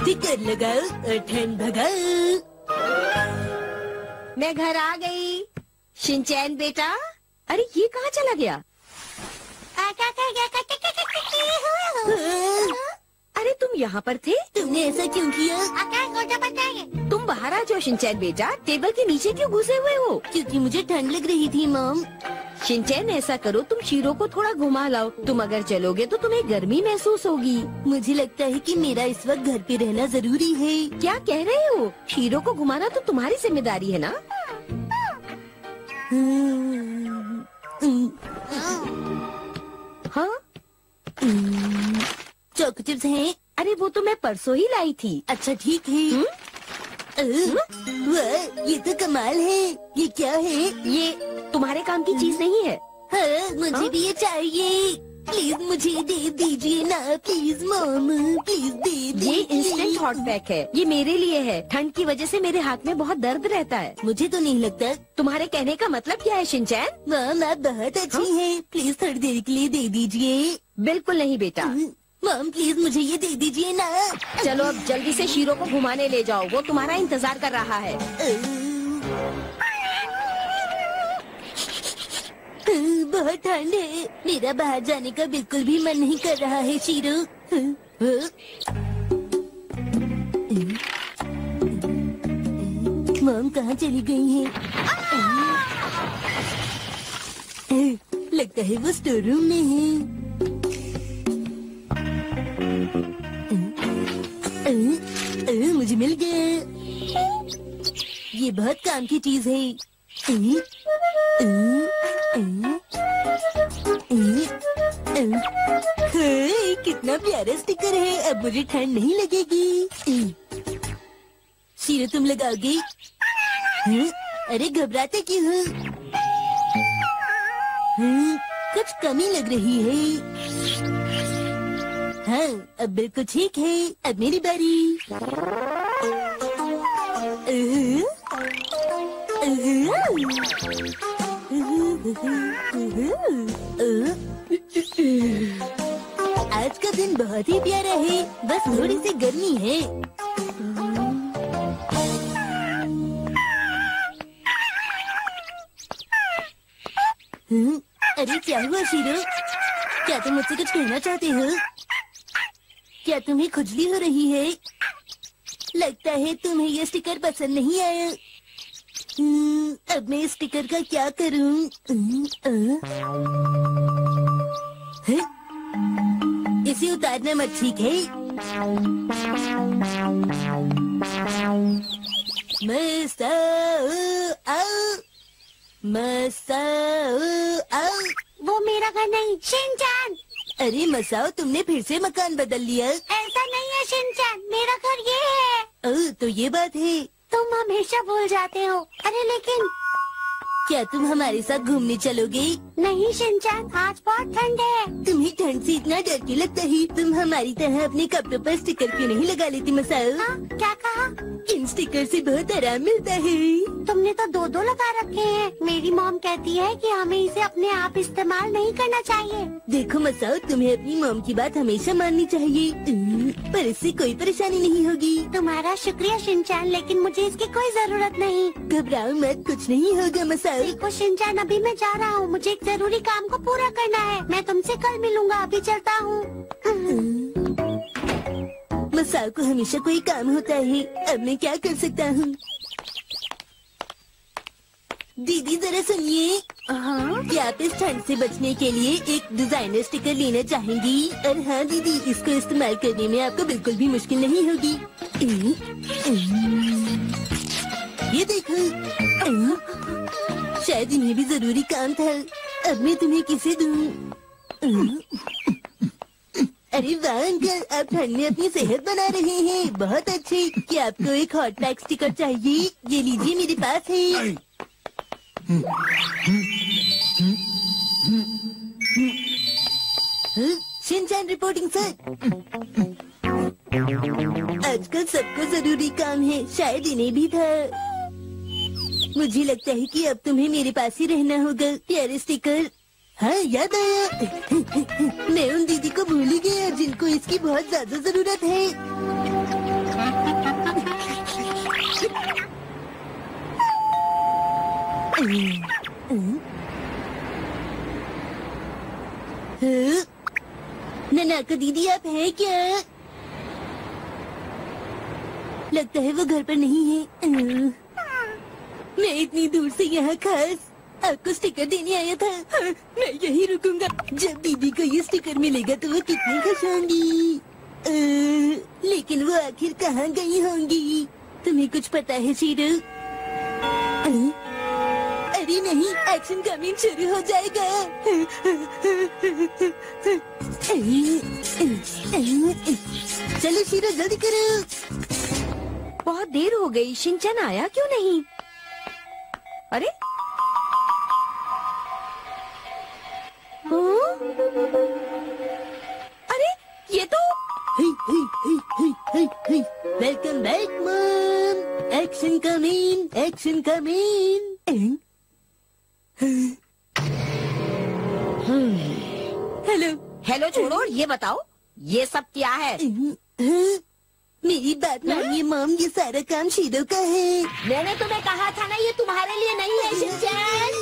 Sticker लगाओ और ठंड भगाओ। मैं घर आ गई। शिनचैन बेटा, अरे ये कहाँ चला गया? अरे तुम यहाँ पर थे? तुमने ऐसा क्यों किया? तुम बाहर आ जाओ शिनचैन बेटा, टेबल के नीचे क्यों घुसे हुए हो? क्योंकि मुझे ठंड लग रही थी मॉम। शिनचैन ऐसा करो, तुम शीरो को थोड़ा घुमा लाओ। तुम अगर चलोगे तो तुम्हें गर्मी महसूस होगी। मुझे लगता है कि मेरा इस वक्त घर पे रहना जरूरी है। क्या कह रहे हो? शीरो को घुमाना तो तुम्हारी जिम्मेदारी है ना? हाँ, चॉको चिप्स हैं? अरे वो तो मैं परसों ही लाई थी। अच्छा ठीक है। वाह, ये तो कमाल है। ये क्या है? ये तुम्हारे काम की चीज नहीं है। हाँ, मुझे भी ये चाहिए। प्लीज मुझे दे दीजिए ना, प्लीज मॉम, प्लीज दे दीजिए। ये इंस्टेंट हॉट पैक है, ये मेरे लिए है। ठंड की वजह से मेरे हाथ में बहुत दर्द रहता है। मुझे तो नहीं लगता। तुम्हारे कहने का मतलब क्या है शिनचैन? मॉम आप बहुत अच्छी हैं। प्लीज थोड़ी देर के लिए दे दीजिए। बिल्कुल नहीं बेटा। मॉम प्लीज मुझे ये दे दीजिए ना। चलो अब जल्दी से शीरो को घुमाने ले जाओ, वो तुम्हारा इंतजार कर रहा है। बहुत ठंड है, मेरा बाहर जाने का बिल्कुल भी मन नहीं कर रहा है शीरो। मॉम कहाँ चली गई हैं? लगता है वो स्टोर रूम में है। मुझे मिल गया। ये बहुत काम की चीज है। कितना प्यारा स्टिकर है। अब मुझे ठंड नहीं लगेगी। शीरो तुम लगाओगे? अरे घबराते क्यों हो? कुछ कमी लग रही है। हाँ, अब बिल्कुल ठीक है। अब मेरी बारी। आज का दिन बहुत ही प्यारा है, बस थोड़ी सी गर्मी है। अरे क्या हुआ शीरो? क्या तुम मुझसे कुछ कहना चाहते हो? क्या तुम्हें खुजली हो रही है? लगता है तुम्हें ये स्टिकर पसंद नहीं आया। अब मैं इस स्टिकर का क्या करूं? इसे उतारना मत, ठीक है? वो मेरा घर नहीं शिनचैन। अरे मसाओ, तुमने फिर से मकान बदल लिया। ऐसा नहीं है शिनचैन, मेरा घर ये है। तो ये बात है। तुम हमेशा भूल जाते हो। अरे लेकिन क्या तुम हमारे साथ घूमने चलोगे? नहीं शिनचैन, आज बहुत ठंड है। तुम्हें ठंड से इतना डर क्यों लगता है? तुम हमारी तरह अपने कपड़ों पर स्टिकर क्यों नहीं लगा लेती मसाओ? हाँ, क्या कहा? इन स्टिकर से बहुत आराम मिलता है। तुमने तो दो दो लगा रखे हैं। मेरी मॉम कहती है कि हमें इसे अपने आप इस्तेमाल नहीं करना चाहिए। देखो मसाओ, तुम्हें अपनी मॉम की बात हमेशा माननी चाहिए, पर इससे कोई परेशानी नहीं होगी। तुम्हारा शुक्रिया शिनचैन, लेकिन मुझे इसकी कोई जरूरत नहीं। घबराओ मत, कुछ नहीं होगा मसाओ। देखो शिनचैन, अभी मैं जा रहा हूँ, मुझे एक जरूरी काम को पूरा करना है। मैं तुमसे कल मिलूंगा, अभी चलता हूँ। मसाओ को हमेशा कोई काम होता है। अब मैं क्या कर सकता हूँ? दीदी जरा सुनिए। हाँ, क्या आप इस ठंड से बचने के लिए एक डिजाइनर स्टिकर लेना चाहेंगी? और हाँ दीदी, इसको इस्तेमाल करने में आपको बिल्कुल भी मुश्किल नहीं होगी। ये देखो, शायद इन्हें भी जरूरी काम था। अब मैं तुम्हें किसे दूँ? अरे वाह अंकल, आप ठंड में अपनी सेहत बना रहे हैं, बहुत अच्छे। क्या आपको एक हॉट पैक स्टिकर चाहिए? ये लीजिए, मेरे पास है। Shinchan reporting sir. आजकल सबको जरूरी काम है, शायद इन्हें भी था। मुझे लगता है कि अब तुम्हें मेरे पास ही रहना होगा। प्यारे स्टिकर। हाँ याद आया। मैं उन दीदी को भूल ही गया जिनको इसकी बहुत ज्यादा जरूरत है। नाको दीदी आप हैं क्या? लगता है वो घर पर नहीं है। मैं इतनी दूर से यहाँ खास आपको स्टिकर देने आया था। मैं यही रुकूंगा। जब दीदी को ये स्टिकर मिलेगा तो वो कितनी खुश होंगी। लेकिन वो आखिर कहाँ गई होंगी? तुम्हें कुछ पता है शीरू? अरे नहीं, एक्शन कमिंग शुरू हो जाएगा। चलो शीरू जल्दी करो। बहुत देर हो गई, शिनचैन आया क्यों नहीं? अरे अरे ये तो welcome back mom. Action coming, action coming. Hello. Hello छोड़ो, ये बताओ ये सब क्या है? मेरी बात मानिए मॉम, ये सारा काम शीरो का है। मैंने तुम्हें कहा था ना ये तुम्हारे लिए नहीं है शिनचैन।